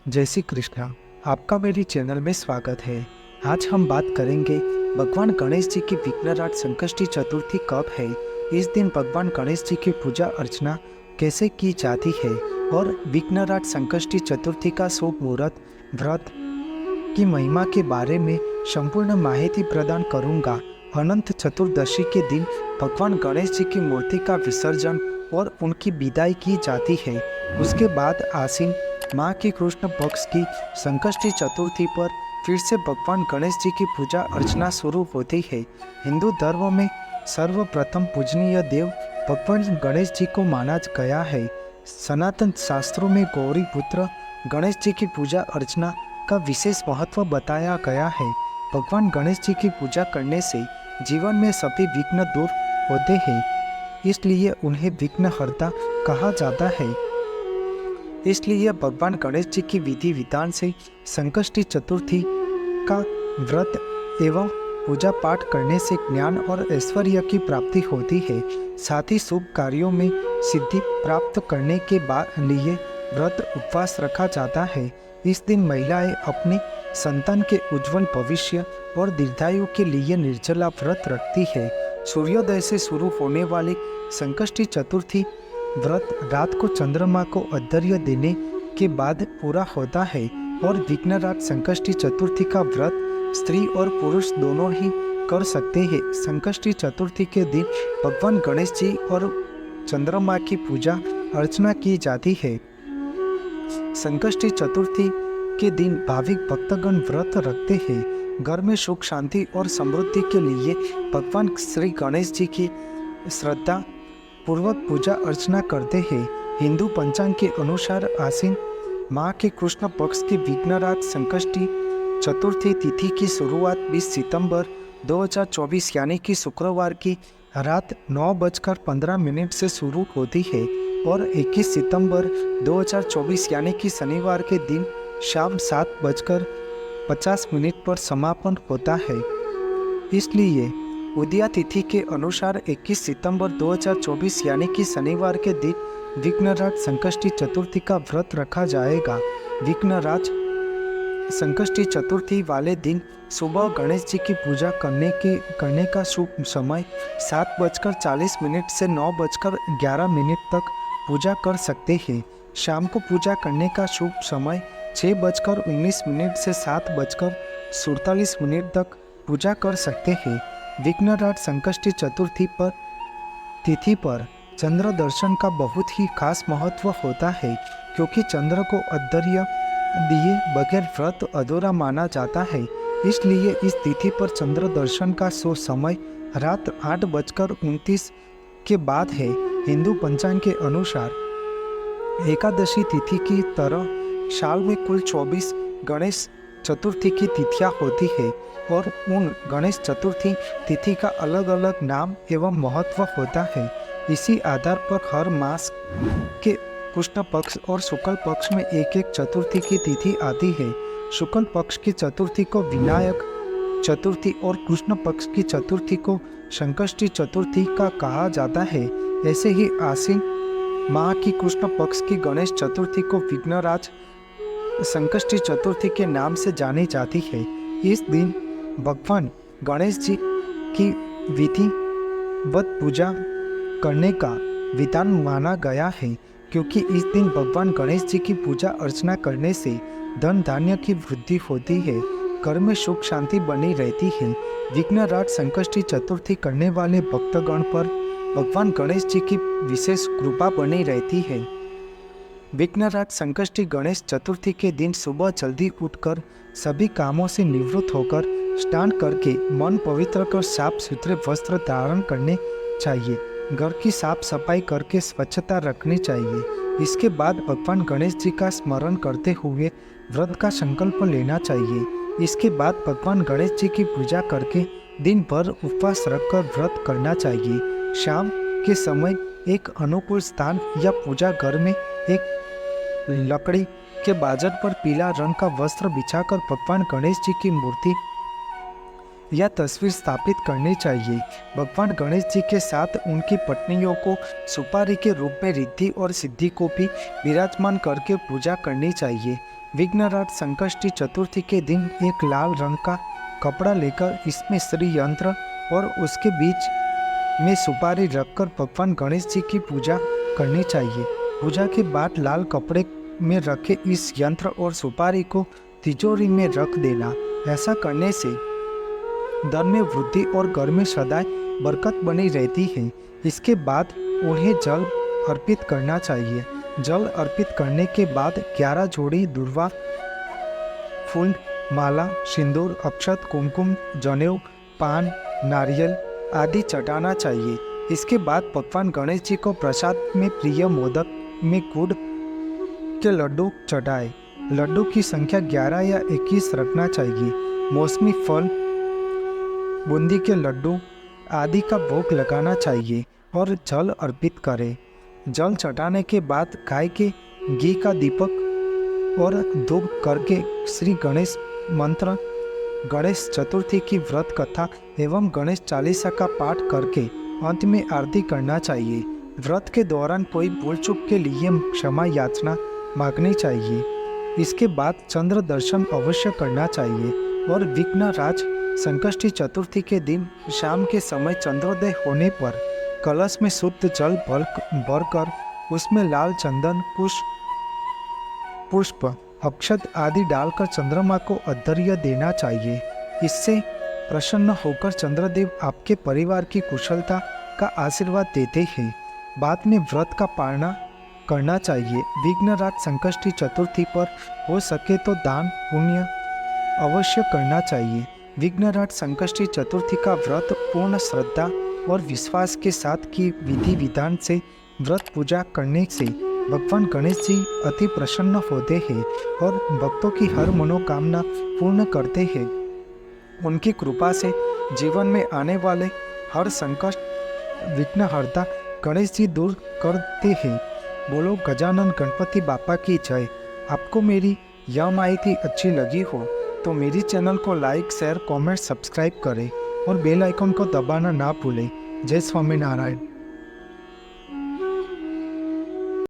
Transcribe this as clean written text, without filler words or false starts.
जय श्री कृष्णा। आपका मेरी चैनल में स्वागत है। आज हम बात करेंगे भगवान गणेश जी की विघ्नराज संकष्टी चतुर्थी कब है, इस दिन भगवान गणेश जी की पूजा अर्चना कैसे की जाती है और विघ्नराज संकष्टी चतुर्थी का शुभ मुहूर्त व्रत की महिमा के बारे में संपूर्ण माहिती प्रदान करूंगा। अनंत चतुर्दशी के दिन भगवान गणेश जी की मूर्ति का विसर्जन और उनकी विदाई की जाती है। उसके बाद आसीन माह की कृष्ण पक्ष की संकष्टी चतुर्थी पर फिर से भगवान गणेश जी की पूजा अर्चना शुरू होती है। हिंदू धर्म में सर्वप्रथम पूजनीय देव भगवान गणेश जी को माना गया है। सनातन शास्त्रों में गौरी पुत्र गणेश जी की पूजा अर्चना का विशेष महत्व बताया गया है। भगवान गणेश जी की पूजा करने से जीवन में सभी विघ्न दूर होते हैं, इसलिए उन्हें विघ्नहर्ता कहा जाता है। इसलिए भगवान गणेश जी की विधि विधान से संकष्टी चतुर्थी का व्रत एवं पूजा पाठ करने से ज्ञान और ऐश्वर्य की प्राप्ति होती है। साथ ही शुभ कार्यों में सिद्धि प्राप्त करने के लिए व्रत उपवास रखा जाता है। इस दिन महिलाएं अपने संतान के उज्जवल भविष्य और दीर्घायु के लिए निर्जला व्रत रखती है। सूर्योदय से शुरू होने वाली संकष्टी चतुर्थी व्रत रात को चंद्रमा को अर्घ्य देने के बाद पूरा होता है और विघ्नराज संकष्टी चतुर्थी का व्रत स्त्री और पुरुष दोनों ही कर सकते हैं। संकष्टी चतुर्थी के दिन भगवान गणेश जी और चंद्रमा की पूजा अर्चना की जाती है। संकष्टी चतुर्थी के दिन भाविक भक्तगण व्रत रखते हैं। घर में सुख शांति और समृद्धि के लिए भगवान श्री गणेश जी की श्रद्धा पूर्वक पूजा अर्चना करते हैं। हिंदू पंचांग के अनुसार आसीन माह के कृष्ण पक्ष की विघ्नराज संकष्टी चतुर्थी तिथि की शुरुआत 20 सितंबर 2024 यानी कि शुक्रवार की रात 9:15 से शुरू होती है और 21 सितंबर 2024 यानी कि शनिवार के दिन शाम 7:50 पर समापन होता है। इसलिए उदया तिथि के अनुसार 21 सितंबर 2024 यानी कि शनिवार के दिन विघ्नराज संकष्टी चतुर्थी का व्रत रखा जाएगा। विघ्नराज संकष्टी चतुर्थी वाले दिन सुबह गणेश जी की पूजा करने का शुभ समय 7:40 से 9:11 तक पूजा कर सकते हैं। शाम को पूजा करने का शुभ समय 6:19 से 7:47 तक पूजा कर सकते हैं। विघ्नराज संकष्टी चतुर्थी पर तिथि पर चंद्र दर्शन का बहुत ही खास महत्व होता है, क्योंकि चंद्र को अर्घ्य दिए बगैर व्रत अधूरा माना जाता है। इसलिए इस तिथि पर चंद्र दर्शन का समय रात 8:29 के बाद है। हिंदू पंचांग के अनुसार एकादशी तिथि की तरह साल में कुल 24 गणेश चतुर्थी की तिथियां होती है और उन गणेश चतुर्थी तिथि का अलग अलग नाम एवं महत्व होता है। इसी आधार पर हर मास के कृष्ण पक्ष और शुक्ल पक्ष में एक एक चतुर्थी की तिथि आती है। शुक्ल पक्ष की चतुर्थी को विनायक चतुर्थी और कृष्ण पक्ष की चतुर्थी को संकष्टी चतुर्थी का कहा जाता है। ऐसे ही आसीन माह की कृष्ण पक्ष की गणेश चतुर्थी को विघ्नराज संकष्टी चतुर्थी के नाम से जानी जाती है। इस दिन भगवान गणेश जी की विधिवत पूजा करने का विधान माना गया है, क्योंकि इस दिन भगवान गणेश जी की पूजा अर्चना करने से धन धान्य की वृद्धि होती है, घर में सुख शांति बनी रहती है। विघ्नराज संकष्टी चतुर्थी करने वाले भक्तगण पर भगवान गणेश जी की विशेष कृपा बनी रहती है। विघ्नराज संकष्टी गणेश चतुर्थी के दिन सुबह जल्दी उठकर सभी कामों से निवृत्त होकर स्नान करके मन पवित्र कर साफ सुथरे वस्त्र धारण करने चाहिए। घर की साफ सफाई करके स्वच्छता रखनी चाहिए। इसके बाद भगवान गणेश जी का स्मरण करते हुए व्रत का संकल्प लेना चाहिए। इसके बाद भगवान गणेश जी की पूजा करके दिन भर उपवास रखकर व्रत करना चाहिए। शाम के समय एक अनुकूल स्थान या पूजा घर में एक लकड़ी के बाजट पर पीला रंग का वस्त्र बिछाकर भगवान गणेश जी की मूर्ति यह तस्वीर स्थापित करनी चाहिए। भगवान गणेश जी के साथ उनकी पत्नियों को सुपारी के रूप में रिद्धि और सिद्धि को भी विराजमान करके पूजा करनी चाहिए। विघ्नराज संकष्टी चतुर्थी के दिन एक लाल रंग का कपड़ा लेकर इसमें श्री यंत्र और उसके बीच में सुपारी रखकर भगवान गणेश जी की पूजा करनी चाहिए। पूजा के बाद लाल कपड़े में रखे इस यंत्र और सुपारी को तिजोरी में रख देना। ऐसा करने से धन में वृद्धि और घर में सदाए बरकत बनी रहती है। इसके बाद उन्हें जल अर्पित करना चाहिए। जल अर्पित करने के बाद 11 जोड़ी दुर्वा, फूल, माला, सिंदूर, अक्षत, कुमकुम, जनेऊ, पान, नारियल आदि चढ़ाना चाहिए। इसके बाद भगवान गणेश जी को प्रसाद में प्रिय मोदक में गुड़ के लड्डू चढ़ाए। लड्डू की संख्या 11 या 21 रखना चाहिए। मौसमी फल, बूंदी के लड्डू आदि का भोग लगाना चाहिए और जल अर्पित करें। जल चढ़ाने के बाद गाय के घी का दीपक और धूप करके श्री गणेश मंत्र, गणेश चतुर्थी की व्रत कथा एवं गणेश चालीसा का पाठ करके अंत में आरती करना चाहिए। व्रत के दौरान कोई भूल चूक के लिए क्षमा याचना मांगनी चाहिए। इसके बाद चंद्र दर्शन अवश्य करना चाहिए और विघ्नराज संकष्टी चतुर्थी के दिन शाम के समय चंद्रोदय होने पर कलश में शुद्ध जल भरकर उसमें लाल चंदन, पुष्प, अक्षत आदि डालकर चंद्रमा को अर्घ्य देना चाहिए। इससे प्रसन्न होकर चंद्रदेव आपके परिवार की कुशलता का आशीर्वाद देते हैं। बाद में व्रत का पालना करना चाहिए। विघ्नराज संकष्टी चतुर्थी पर हो सके तो दान पुण्य अवश्य करना चाहिए। विघ्नराज संकष्टी चतुर्थी का व्रत पूर्ण श्रद्धा और विश्वास के साथ की विधि विधान से व्रत पूजा करने से भगवान गणेश जी अति प्रसन्न होते हैं और भक्तों की हर मनोकामना पूर्ण करते हैं। उनकी कृपा से जीवन में आने वाले हर संकट विघ्नहर्ता गणेश जी दूर करते हैं। बोलो गजानन गणपति बापा की जय। आपको मेरी यह माहिती अच्छी लगी हो तो मेरी चैनल को लाइक, शेयर, कमेंट, सब्सक्राइब करें और बेल आइकन को दबाना ना भूलें। जय स्वामीनारायण।